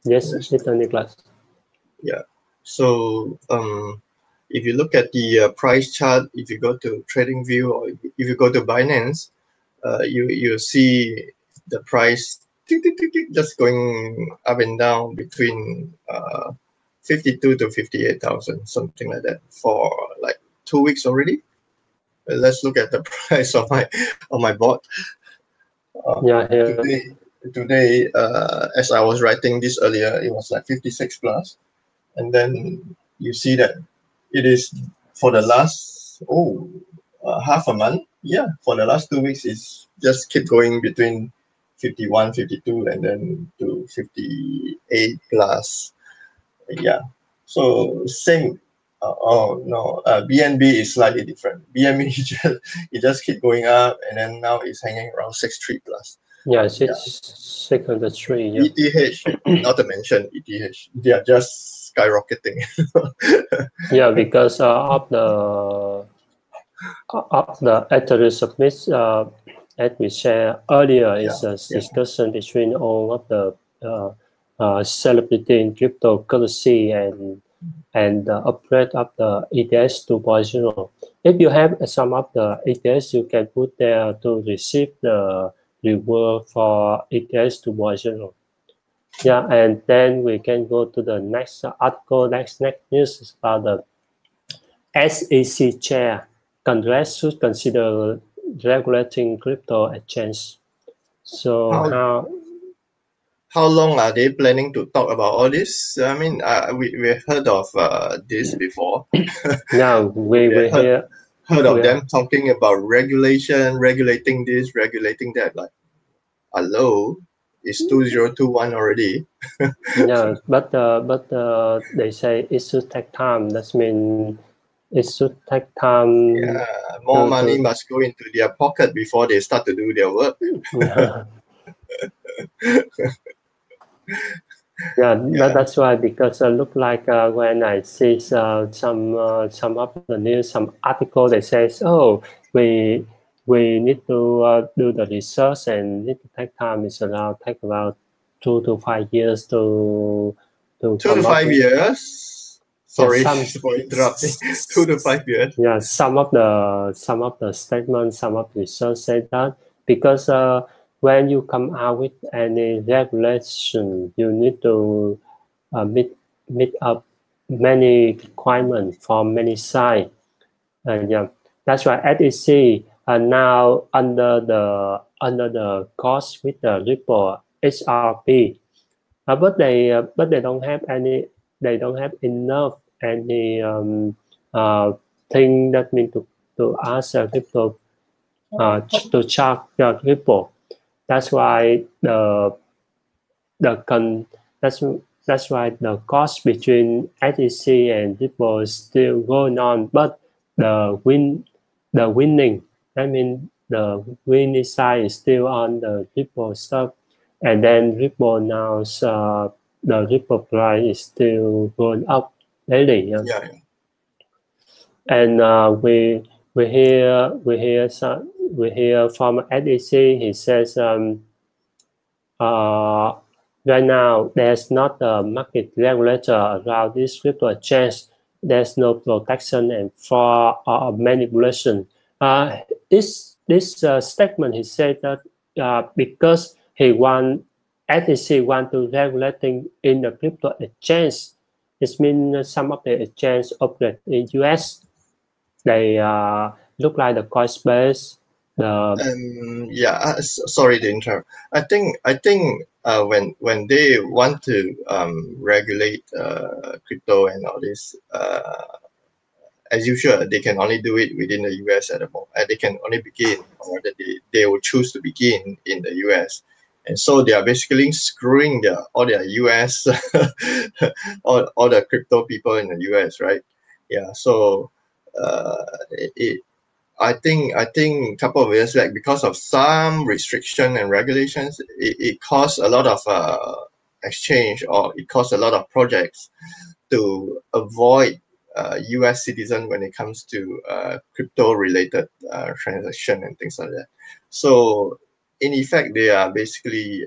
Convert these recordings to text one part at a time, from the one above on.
Yes, Mr. Nicholas. Yeah. So if you look at the price chart, if you go to TradingView or if you go to Binance, you see the price just going up and down between 52 to 58,000, something like that, for like 2 weeks already. Let's look at the price on my board. Today, as I was writing this earlier, it was like 56 plus, and then you see that it is for the last half a month. Yeah, for the last 2 weeks, it's just keep going between 51, 52, and then to 58 plus. Yeah, so same. Oh no, BNB is slightly different. BNB it just keep going up, and then now it's hanging around 63 plus. Yeah, 603. Yeah. ETH, not to mention ETH, they are just skyrocketing. Yeah, because of the Ethereum submit, as we shared earlier, is a discussion between all of the celebrity in cryptocurrency and the upgrade of the ETH 2.0. If you have some of the ETH, you can put there to receive the reward for ETH 2.0. Yeah, and then we can go to the next article. Next news is about the SEC chair. Congress should consider regulating crypto exchange. So how long are they planning to talk about all this? I mean, we heard of this before. Yeah, we heard of them talking about regulating this, regulating that. Like, hello, it's 2021 already. Yeah, but they say it should take time. That means it should take time. Yeah, more money must go into their pocket before they start to do their work. Yeah, that's why, because look like when I see some of the news, some article, they say, oh, we need to do the research and need to take time. It's take about 2 to 5 years to 2 to 5 years. Sorry for interrupting. 2 to 5 years. Yeah, some of the statements, some of the research say that because when you come out with any regulation, you need to meet up many requirements from many sides. And yeah, that's why SEC are now under the cost with the Ripple XRP, but they don't have any. They don't have enough any thing that mean to ask crypto to charge the Ripple. That's why that's why the cost between SEC and Ripple is still going on, but the winning, I mean the winning side is still on the Ripple stuff, and then Ripple now the Ripple price is still going up daily. Yeah. And we hear from SEC. He says right now, there's not a market regulator around this crypto exchange. There's no protection and for manipulation. This statement, he said that because SEC want to regulating in the crypto exchange, it means some of the exchange operate in US. They look like the Coinbase. Sorry to interrupt. I think when they want to regulate crypto and all this, as usual, they can only do it within the US at the moment. They can only begin, or they will choose to begin in the US, and so they are basically screwing all their US all the crypto people in the US, right? Yeah. So I think a couple of years back, because of some restriction and regulations, it caused a lot of exchange, or it caused a lot of projects to avoid US citizen when it comes to crypto related transaction and things like that. So in effect, they are basically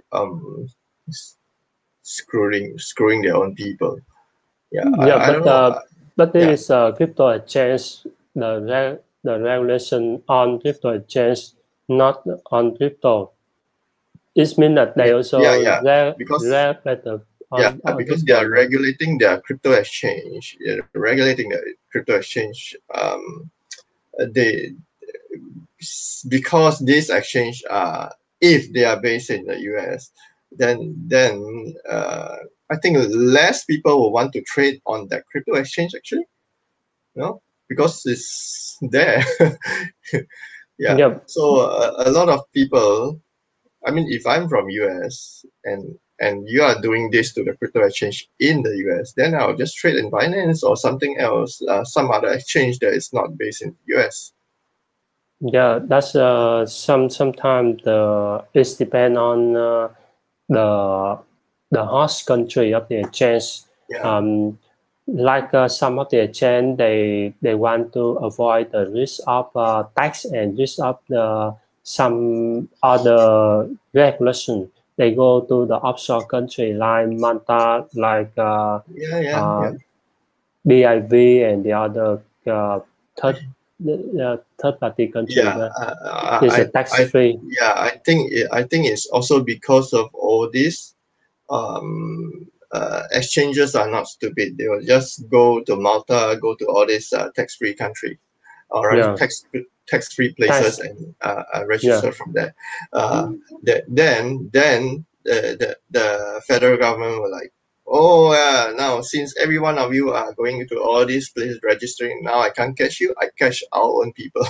screwing their own people. Yeah, Yeah, I don't know. but there Yeah. is a crypto exchange, the regulation on crypto exchange, not on crypto. It means that they also Because regulate on because they crypto. are regulating their crypto exchange, regulating the crypto exchange. They because these exchange are, if they are based in the US, then I think less people will want to trade on that crypto exchange actually, you know, because it's there. Yeah. Yeah, So a lot of people, I mean, if I'm from US and you are doing this to the crypto exchange in the US, then I'll just trade in Binance or something else, some other exchange that is not based in the US. yeah. That's sometimes it's depend on the host country of the exchange. Yeah. Like some of the exchange, they want to avoid the risk of tax and risk of some other regulation. They go to the offshore country like Malta, like Yeah. BIV and the other third third party country Yeah, where it's a tax free. I think it's also because of all this. Exchanges are not stupid. They will just go to Malta, go to all these tax-free country, or rather Yeah, tax-free tax. places and Yeah, register from there. Then the federal government will like, oh now since every one of you are going to all these places registering, now I can't catch you. I catch our own people.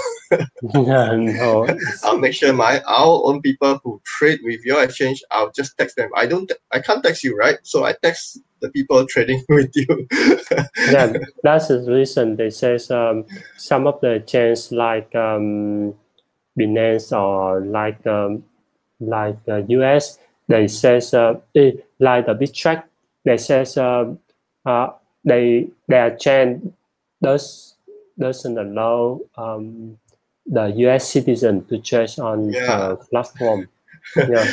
yeah, no, I'll make sure our own people who trade with your exchange, I'll just text them. I can't text you, right? So I text the people trading with you. yeah. That's the reason they say some of the chains like Binance or like US, they says like the big track, they says uh, their chain doesn't allow the US citizen to trade on Yeah. the platform. Yeah,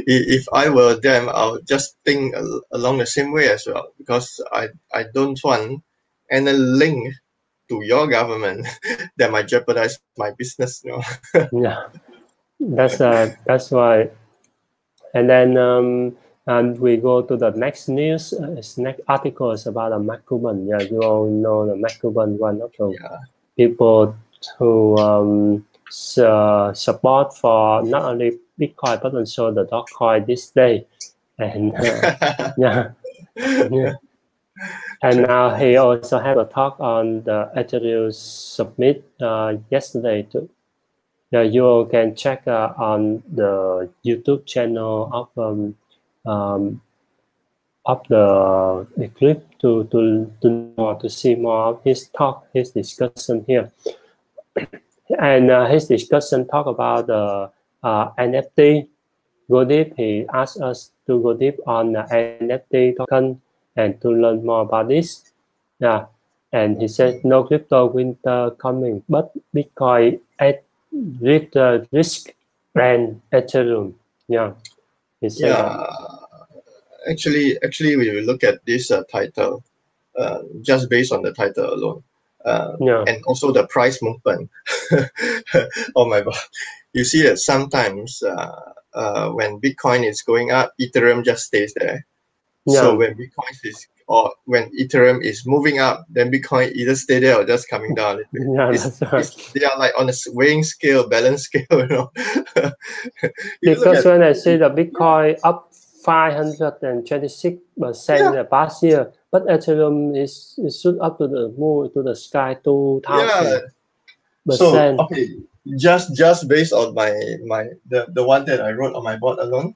If I were them, I'll just think along the same way as well, because I don't want any link to your government that might jeopardize my business. yeah. That's why. And then and we go to the next news. Next article is about a McCubbin. Yeah, you all know the McCubbin, one of the Yeah. people who support for not only Bitcoin but also the Dogecoin this day. And yeah, yeah. And now he also had a talk on the Ethereum Summit yesterday too. Yeah, you can check on the YouTube channel um, of the clip to see more of his talk, his discussion here, and his discussion talk about the NFT. Go deep. He asked us to go deep on the NFT token and to learn more about this. Yeah, and he said no crypto winter coming, but Bitcoin at risk than Ethereum. Yeah, he said that. Yeah. Actually, we will look at this title, just based on the title alone, Yeah, and also the price movement. Oh my God! You see that sometimes when Bitcoin is going up, Ethereum just stays there. So yeah, when Bitcoin is, or when Ethereum is moving up, then Bitcoin either stay there or just coming down a little bit. yeah. That's right. They are like on a weighing scale, balance scale, If you look Because at, when I see the yeah, Bitcoin up 526% yeah, the past year, but Ethereum is shoot up to the moon to the sky yeah. 2,000%. So okay, just based on the one that I wrote on my board alone,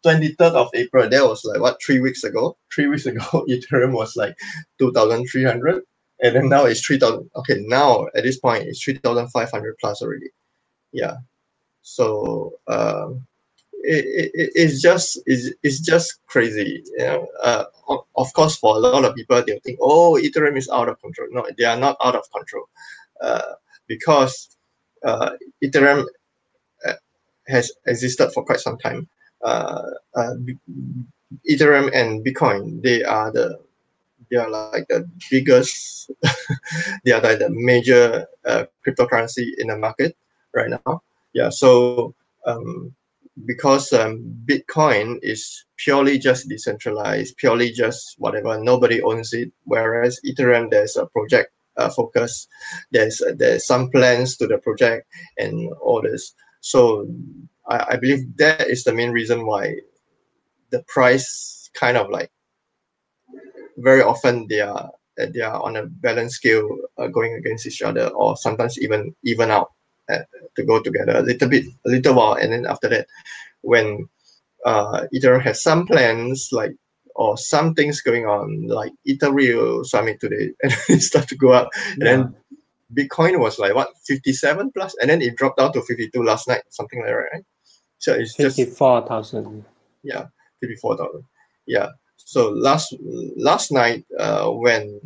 23rd of April, that was like what, 3 weeks ago? 3 weeks ago, Ethereum was like 2,300, and then now it's 3,000. Okay, now at this point it's 3,500 plus already. Yeah. So it's just crazy. Of course, for a lot of people, they'll think, oh, Ethereum is out of control. No, they are not out of control, uh, because Ethereum has existed for quite some time. Ethereum and Bitcoin, they are like the biggest, they are like the major cryptocurrency in the market right now. Yeah, so because Bitcoin is purely just decentralized, purely just whatever, nobody owns it. Whereas Ethereum, there's a project focus, there's some plans to the project and all this. So I believe that is the main reason why the price kind of like very often they are on a balance scale going against each other, or sometimes even out to go together a little while, and then after that, when Ethereum has some plans like or some things going on like Ethereum summit today, and it start to go up, and then Bitcoin was like what 57 plus, and then it dropped down to 52 last night, something like that, right? So it's 54,000. Yeah, 54,000. Yeah. So last night, when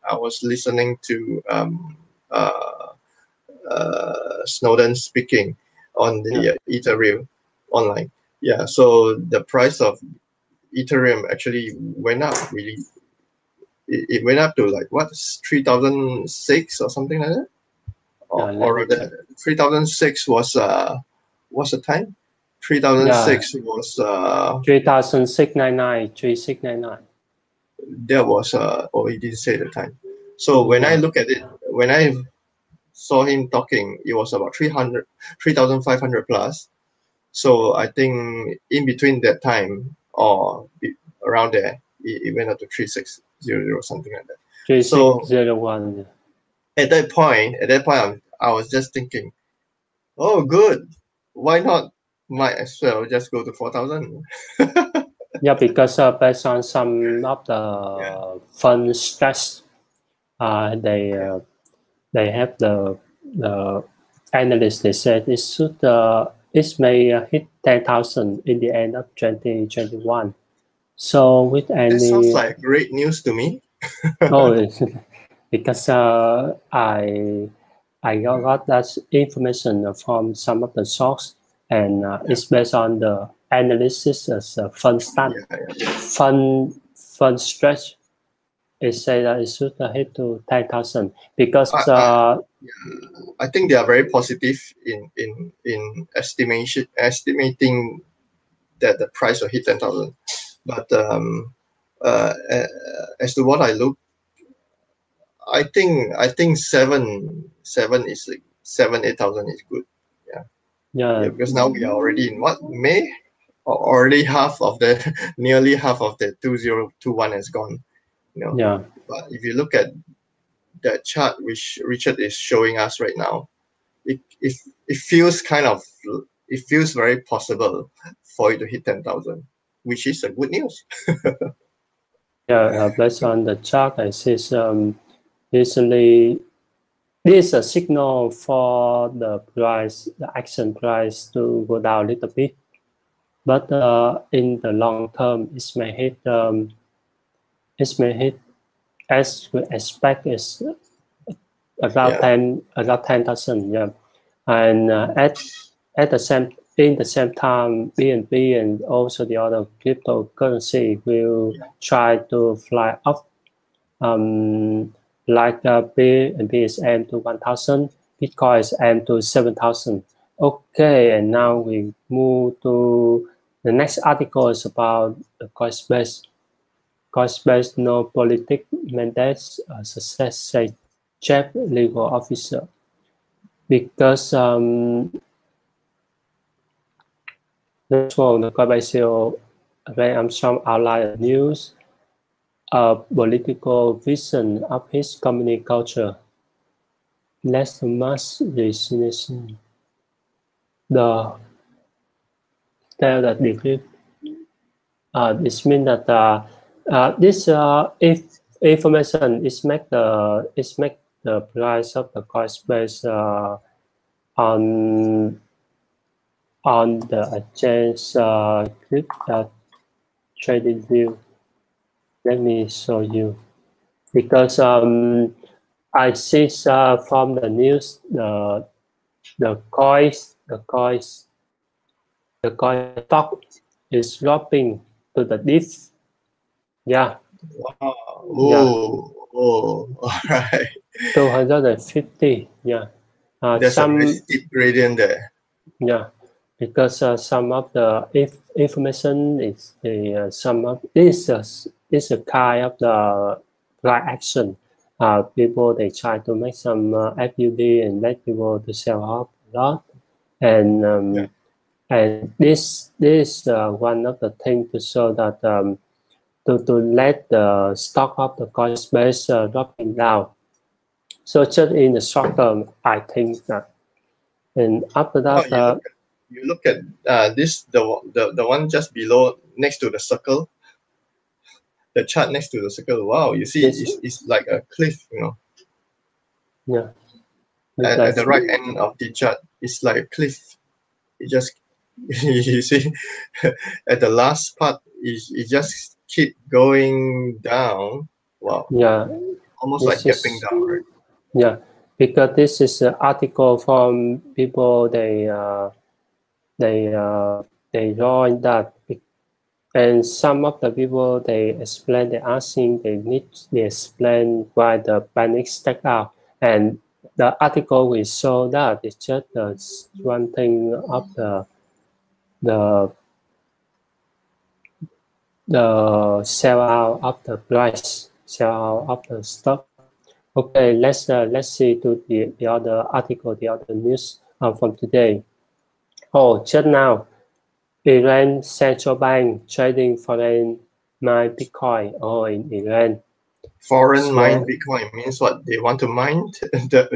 I was listening to Snowden speaking on the Ethereum online, yeah. So the price of Ethereum actually went up really. It went up to like what 3,006 or something like that, or the 3,006 was what's the time? 3,006 was 3,699, 3,699. That was oh, he didn't say the time. So when I look at it, when I saw him talking, it was about 3,500 plus. So I think in between that time or around there, it went up to 3,600 or something like that. 3,601. So at that point, I was just thinking, oh, good. Why not? Might as well just go to 4,000. Yeah, because based on some of the fund stress, they have the analysts. They said it may hit 10,000 in the end of 2021. So with any that sounds like great news to me. Because I got that information from some of the source, and it's based on the analysis as a fund start, fund stretch. It say that it should hit to 10,000 because I think they are very positive in estimating that the price will hit 10,000. But as to what I look, I think seven is like 8,000 is good. Yeah, because now we are already in what, May? Already nearly half of the 2021 has gone. But if you look at that chart which Richard is showing us right now, it feels it feels very possible for it to hit 10,000, which is a good news. Based on the chart, I see usually this is a signal for the price, the action price to go down a little bit. But in the long term, it may hit as we expect is about 10,000. Yeah, and at the same time, BNB and also the other cryptocurrency will try to fly up. Like BNB is aimed to 1,000, Bitcoin is aimed to 7,000. Okay, and now we move to the next article is about the Coinbase. Coinbase no politic mandates success, say chief legal officer. Because that's one the Coinbase some outline news. Political vision of his company culture. Less mass resignation. The tell that degree. This means that this if information is make the price of the Coinbase on the exchange trading view. Let me show you because I see from the news the coins the coin stock is dropping to the dip. Yeah. Wow. Oh, oh, all right. 250. Yeah. There's a very steep gradient there. Yeah, because some of the information is the some of this is a kind of the right action. People they try to make some FUD and let people to sell off a lot, and and this one of the things to show that to let the stock of the Coinbase dropping down. So just in the short term, I think that, and after that. You look at this the one just below next to the circle, the chart next to the circle. Wow, you see it's like a cliff, you know. Yeah. At the right end of the chart, it's like a cliff. It just you see at the last part it just keep going down. Wow. Yeah. Almost like gapping down, right? Yeah, because this is an article from people they join that, and some of the people they explain, they asking, they explain why the panic stack out, and the article will show that it's just one thing of the sell out of the price, sell out of the stock. Okay, let's see to the other article, the other news from today. Oh, just now, Iran central bank trading foreign mine Bitcoin. Oh, in Iran. Foreign mine Bitcoin means what? They want to mine the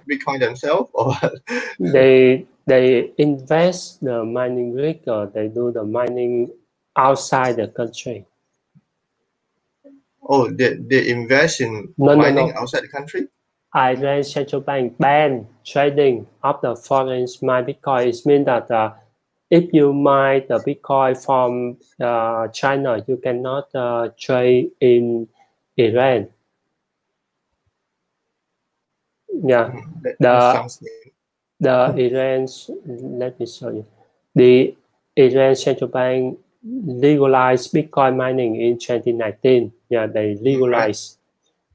Bitcoin themselves, or what? They invest the mining rig, or they do the mining outside the country. Oh, they invest in mining outside the country? Iran central bank ban trading of the foreign mine Bitcoin. It means that if you mine the Bitcoin from China, you cannot trade in Iran. Yeah, the Iran's, let me show you. The Iran central bank legalized Bitcoin mining in 2019. Yeah, they legalized.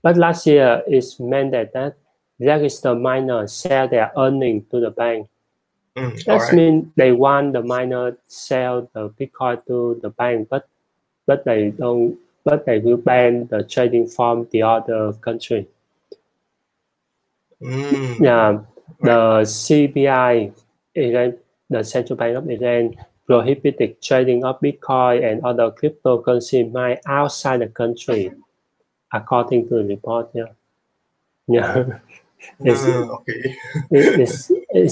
But last year, it's mandated that registered miners sell their earnings to the bank. That means they want the miner sell the Bitcoin to the bank, but they don't. But they will ban the trading from the other country. Yeah, the CBI, Iran, the Central Bank of Iran, prohibited trading of Bitcoin and other cryptocurrency mined outside the country, according to the report. Yeah. It's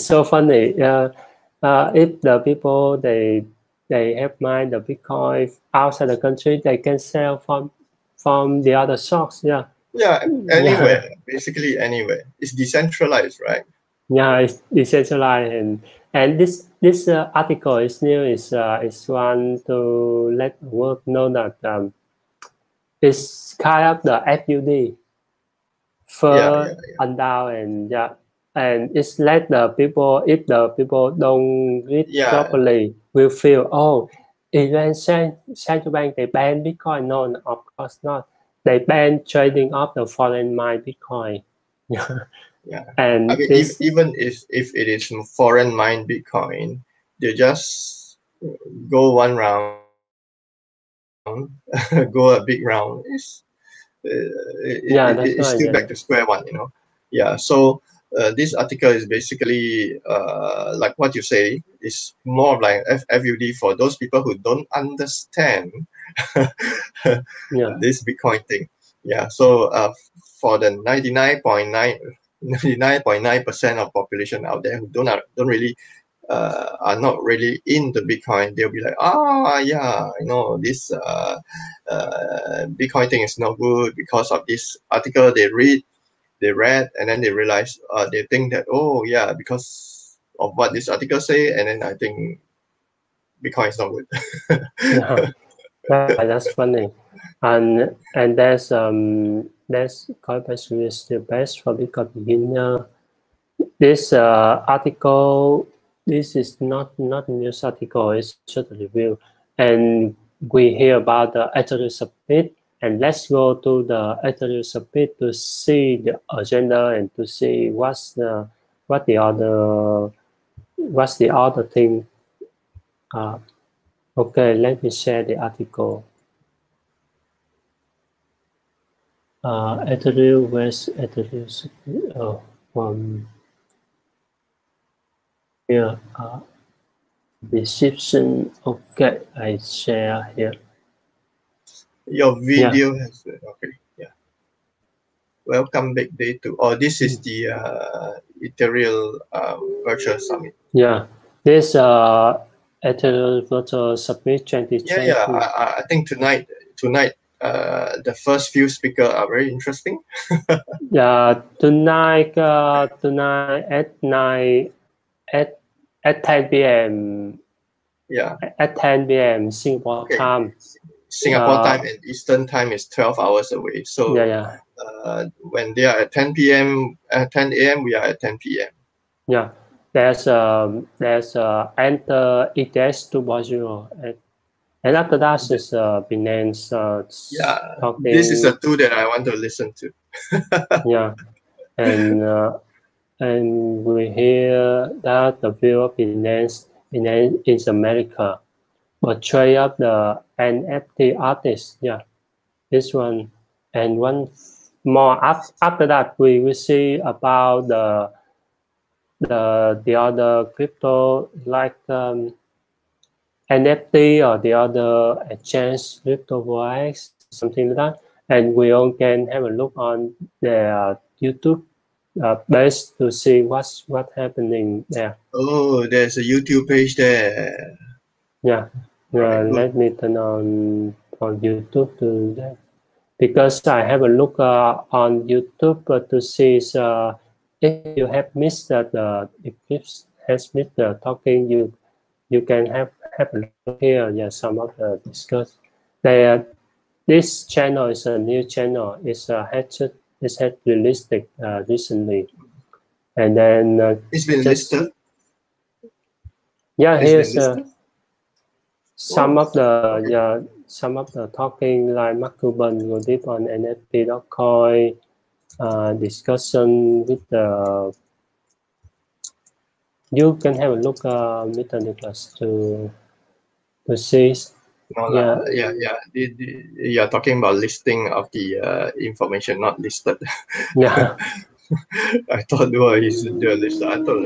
so funny. If the people they have mined the Bitcoin outside the country, they can sell from the other shops. Yeah. Yeah, anywhere. Basically anywhere. It's decentralized, right? Yeah, it's decentralized, and this article is new. Is one to let the world know that it's kind of the FUD. And down, and it's let the people, if the people don't read properly, will feel, oh, Iran central bank they ban Bitcoin. No, of course not. They ban trading of the foreign mine Bitcoin. And I mean, even if it is foreign mine Bitcoin, they just go one round, go a big round. It's still back to square one, you know. Yeah. So this article is basically like what you say, is more like FUD for those people who don't understand this Bitcoin thing. Yeah. So for the 99.9% of population out there who don't really are not really into Bitcoin, they'll be like, this Bitcoin thing is no good because of this article they read, and then they realize, they think that, oh yeah, because of what this article say, and then I think Bitcoin is not good. That's funny. And there's Coinbase is the best for Bitcoin beginner. This article this is not a news article, it's just a review. And we hear about the Ethereum Summit, and let's go to the Ethereum Summit to see the agenda and to see what's the other thing. Okay, let me share the article. Ethereum, where's Ethereum Summit? Oh, here. Description. Okay, I share here. Your video has okay. Yeah. Welcome Big Day to. Oh, this is the Ethereum Virtual Summit. Yeah, this Ethereum Virtual Summit 2020. Yeah. I think tonight the first few speakers are very interesting. Yeah, tonight at 10 p.m. Yeah. At 10 p.m. Singapore time. Singapore time and Eastern time is 12 hours away. So yeah. When they are at 10 p.m. 10 a.m. we are at 10 p.m. Yeah, there's enter ETS 2.0 and after that is Binance. Talking. This is a tool that I want to listen to. Yeah, and we hear that the view of Binance is America, but trade up the NFT artist. Yeah, this one and one more after that we will see about the other crypto like NFT or the other exchange Crypto.x, something like that. And we all can have a look on their YouTube page to see what's happening there. Oh, there's a YouTube page there. Yeah, let me turn on YouTube to that because I have a look on YouTube to see if you have missed the Eclipse has missed the talking, you can have a look here. Yeah, some of the discuss. This channel is a new channel. It's had released recently, and then it's been listed. Yeah, here's some of the talking like Mark Cuban will did on NFT.coin discussion with the. You can have a look, Mr. Nicholas, to see. You're talking about listing of the information not listed. Yeah. I thought, well, he's the list. I thought,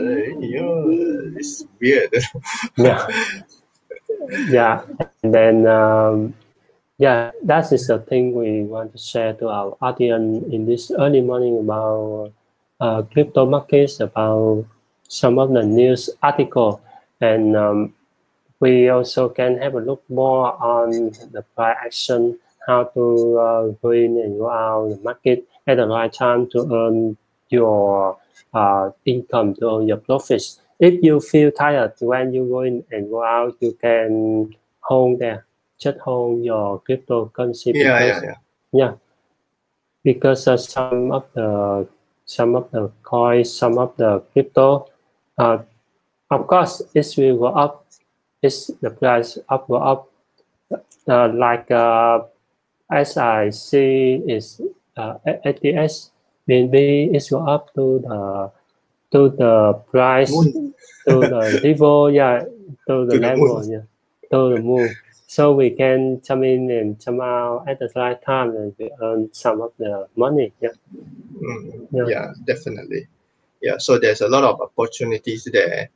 it's weird. Yeah, and then that is the thing we want to share to our audience in this early morning about crypto markets, about some of the news article, and we also can have a look more on the price action, how to go in and go out the market at the right time to earn your income, to earn your profits. If you feel tired when you go in and go out, you can hold there, just hold your cryptocurrency. Because some of the coins, some of the crypto, of course, it will go up. Is the price up or up? As I see is ATS, maybe it go up to the price to the level, to the level, to the moon. So we can come in and come out at the right time and we earn some of the money. Yeah, definitely. Yeah, so there's a lot of opportunities there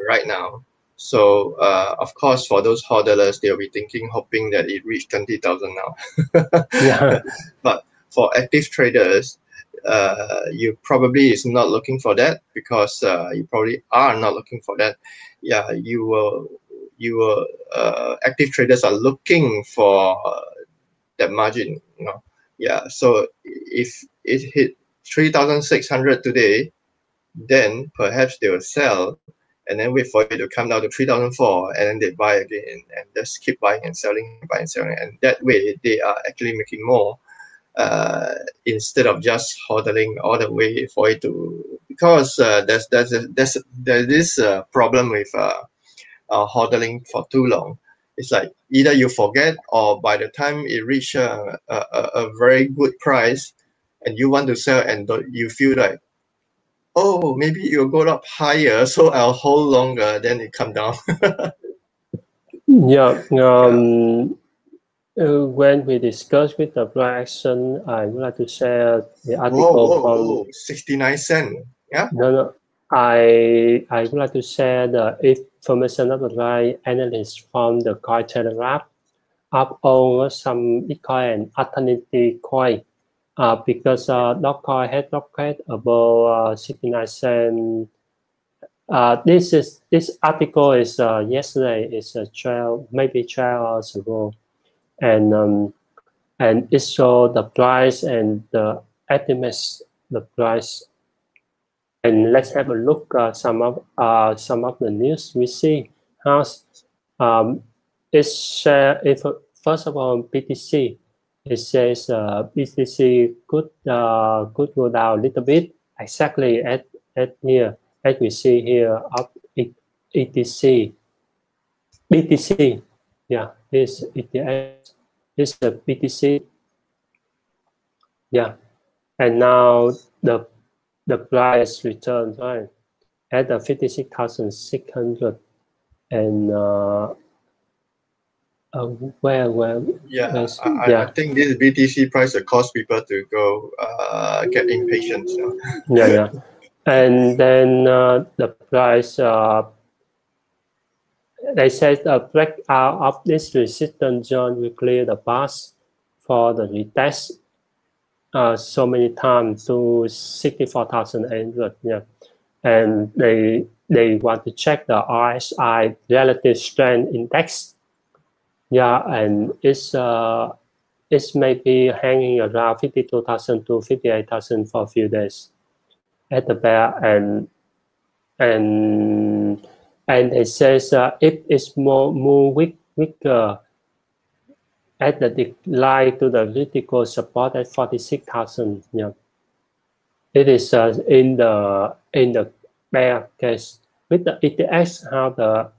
right now. So of course, for those hodlers, they'll be hoping that it reached 20,000 now. But for active traders, you probably is not looking for that because you probably are not looking for that. Yeah, you will active traders are looking for that margin. Yeah. So if it hit 3,600 today, then perhaps they will sell and then wait for it to come down to 3,004 and then they buy again and just keep buying and selling, and that way they are actually making more instead of just hodling all the way for it to, because there's this problem with hodling for too long. It's like either you forget, or by the time it reach a very good price and you want to sell, and you feel like, oh, maybe it'll go up higher, so I'll hold longer, then it come down. When we discuss with the price action, I would like to share the article from 69 cents. Yeah. No. I would like to share the information of the right analyst from the Cointelegraph up on some Bitcoin and alternative coin. Because Dogecoin had rocket above 69 cents. This article is yesterday. It's 12 hours ago, and it showed the price and the estimates the price. And let's have a look at some of the news we see. How's first of all, BTC. It says BTC could go down a little bit, exactly at here, as we see here of ETC. BTC, yeah, this ETS is the BTC, yeah, and now the price returns, right, at the 56,600, and I think this BTC price will cause people to go get impatient. So. Yeah, and then the price, they said a breakout of this resistance zone will clear the path for the retest so many times to 64,800. Yeah, and they want to check the RSI relative strength index. Yeah, and it's maybe hanging around 52,000 to 58,000 for a few days at the bear, and it says if it's more weaker at the decline to the critical support at 46,000. Yeah, it is in the bear case with the ETS. How the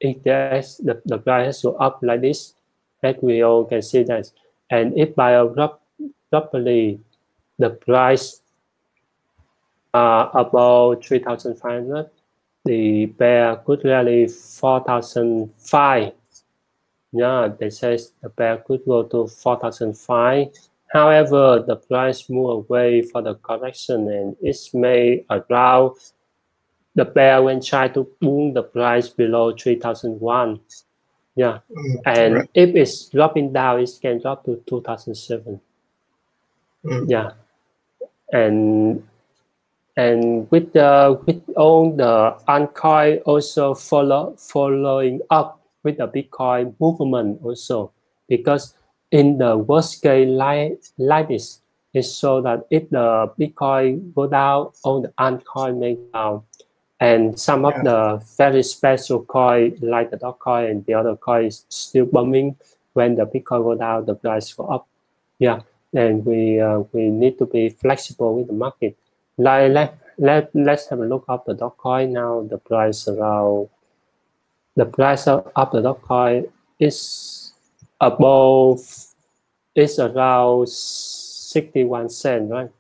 ETS the price has to up like this, as we all can see that, and if by properly the price about 3,500, the bear could rally 4,005. Yeah, they says the bear could go to 4,005. However, the price move away for the correction, and it's made around the bear when try to boom the price below 3,001. Yeah, and right. If it's dropping down, it can drop to 2,007. Yeah, and with all the altcoin also following up with the Bitcoin movement also, because in the worst case like this, it shows that if the Bitcoin go down, all the altcoin may go down, and some of the very special coin like the Dogecoin and the other coins still booming. When the Bitcoin go down, the price go up. Yeah, and we need to be flexible with the market. Let's have a look at the Dogecoin now. The price of the Dogecoin is above, is around 61 cents, right?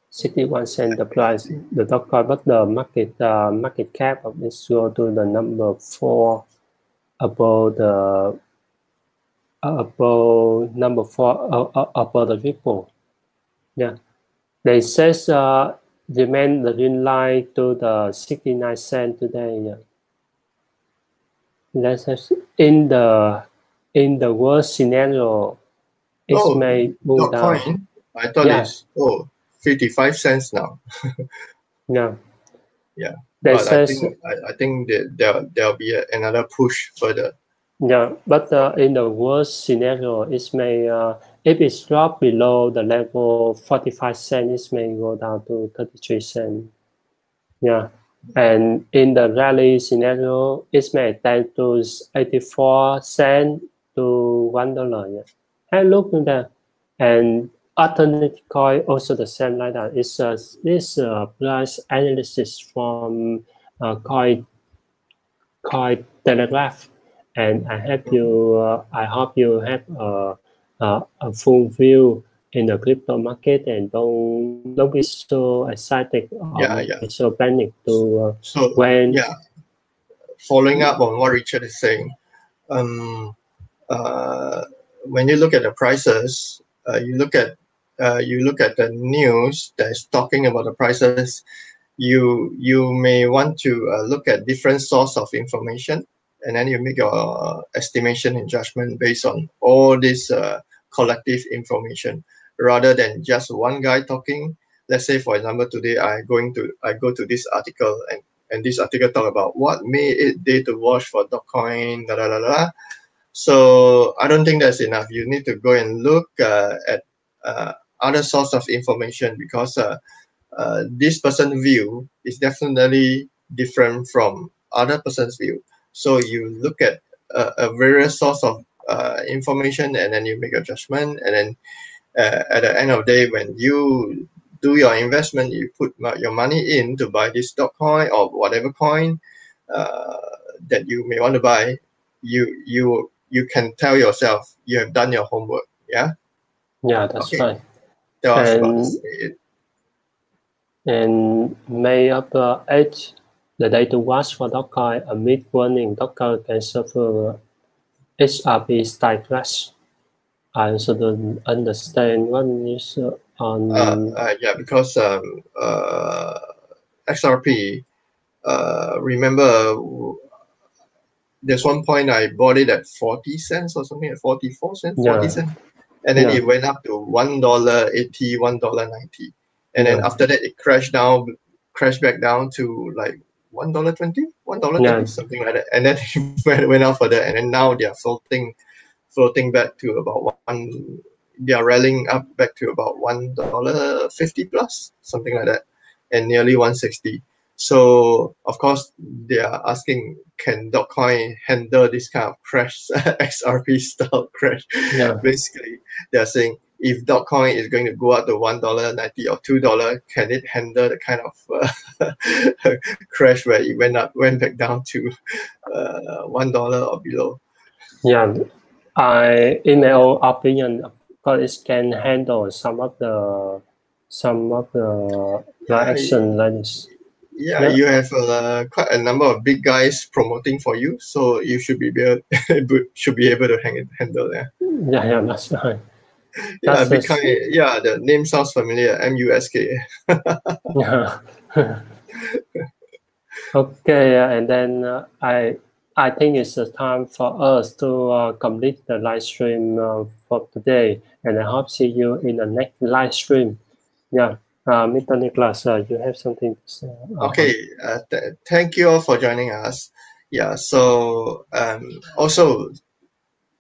61 cents the price, the Dogecoin, but the market cap of this go to the number 4 above the number 4 above the Ripple. Yeah. They says demand the green line to the 69 cents today. Yeah. Let's have in the worst scenario, it may move down. I thought it's 55 cents now. Yeah. Yeah. But I think that there'll be another push further. Yeah, but in the worst scenario, it may if it's dropped below the level 45 cents, it may go down to 33 cents. Yeah, and in the rally scenario, it may tend to 84 cents to $1. Yeah, hey, look at that. And alternative coin also the same like that. It's this price analysis from T.e.l.e.g.r.a.m, and I hope you have a full view in the crypto market, and don't be so excited or be so panic to when. Yeah, following up on what Richard is saying, when you look at the prices, you look at the news that is talking about the prices. You may want to look at different source of information, and then you make your estimation and judgment based on all this collective information, rather than just one guy talking. Let's say, for example, today I go to this article, and this article talk about what made it day to watch for Dogecoin, da da da da. So I don't think that's enough. You need to go and look at other source of information, because this person's view is definitely different from other person's view. So you look at a various source of information, and then you make a judgment, and then at the end of the day, when you do your investment, you put your money in to buy this Dogecoin or whatever coin that you may want to buy. You can tell yourself you have done your homework. Yeah, That's right. That was about it. And May of the 8th, the day to watch for Dogecoin, amid warning Dogecoin can suffer XRP style crash. I also don't understand what is on. Because XRP. Remember, there's one point I bought it at 40 cents or something, at 44 cents, 40 cents. And then it went up to $1.80, $1.90. And then after that, it crashed back down to like $1.20, $1.30, something like that. And then it went up further. And then now they are floating back to about they are rallying up back to about $1.50 plus, something like that, and nearly 160. So of course they are asking, can Dogecoin handle this kind of crash, XRP style crash? Basically, they are saying, if Dogecoin is going to go up to $1.90 or $2, can it handle the kind of crash where it went back down to $1 or below? In my own opinion, of course, it can handle some of the action like this. You have quite a number of big guys promoting for you, so you should be able to handle that. That's right. The name sounds familiar. MUSK. Okay, and then I think it's time for us to complete the live stream for today, and I hope see you in the next live stream. Mr. Nicholas, you have something to say? Okay, thank you all for joining us. So also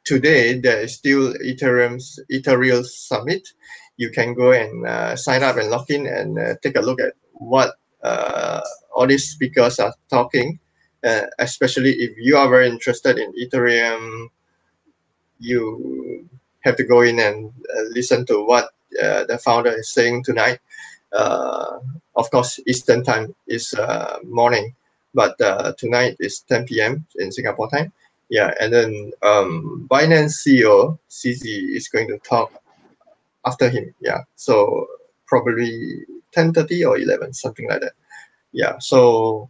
today there is still Ethereum Summit. You can go and sign up and log in and take a look at what all these speakers are talking. Especially if you are very interested in Ethereum, you have to go in and listen to what the founder is saying tonight. Of course, Eastern time is morning, but tonight is 10 p.m. in Singapore time. And then Binance CEO CZ is going to talk after him. So probably 10:30 or 11, something like that. So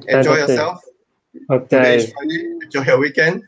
enjoy yourself. Okay. Today is Friday. Enjoy your weekend.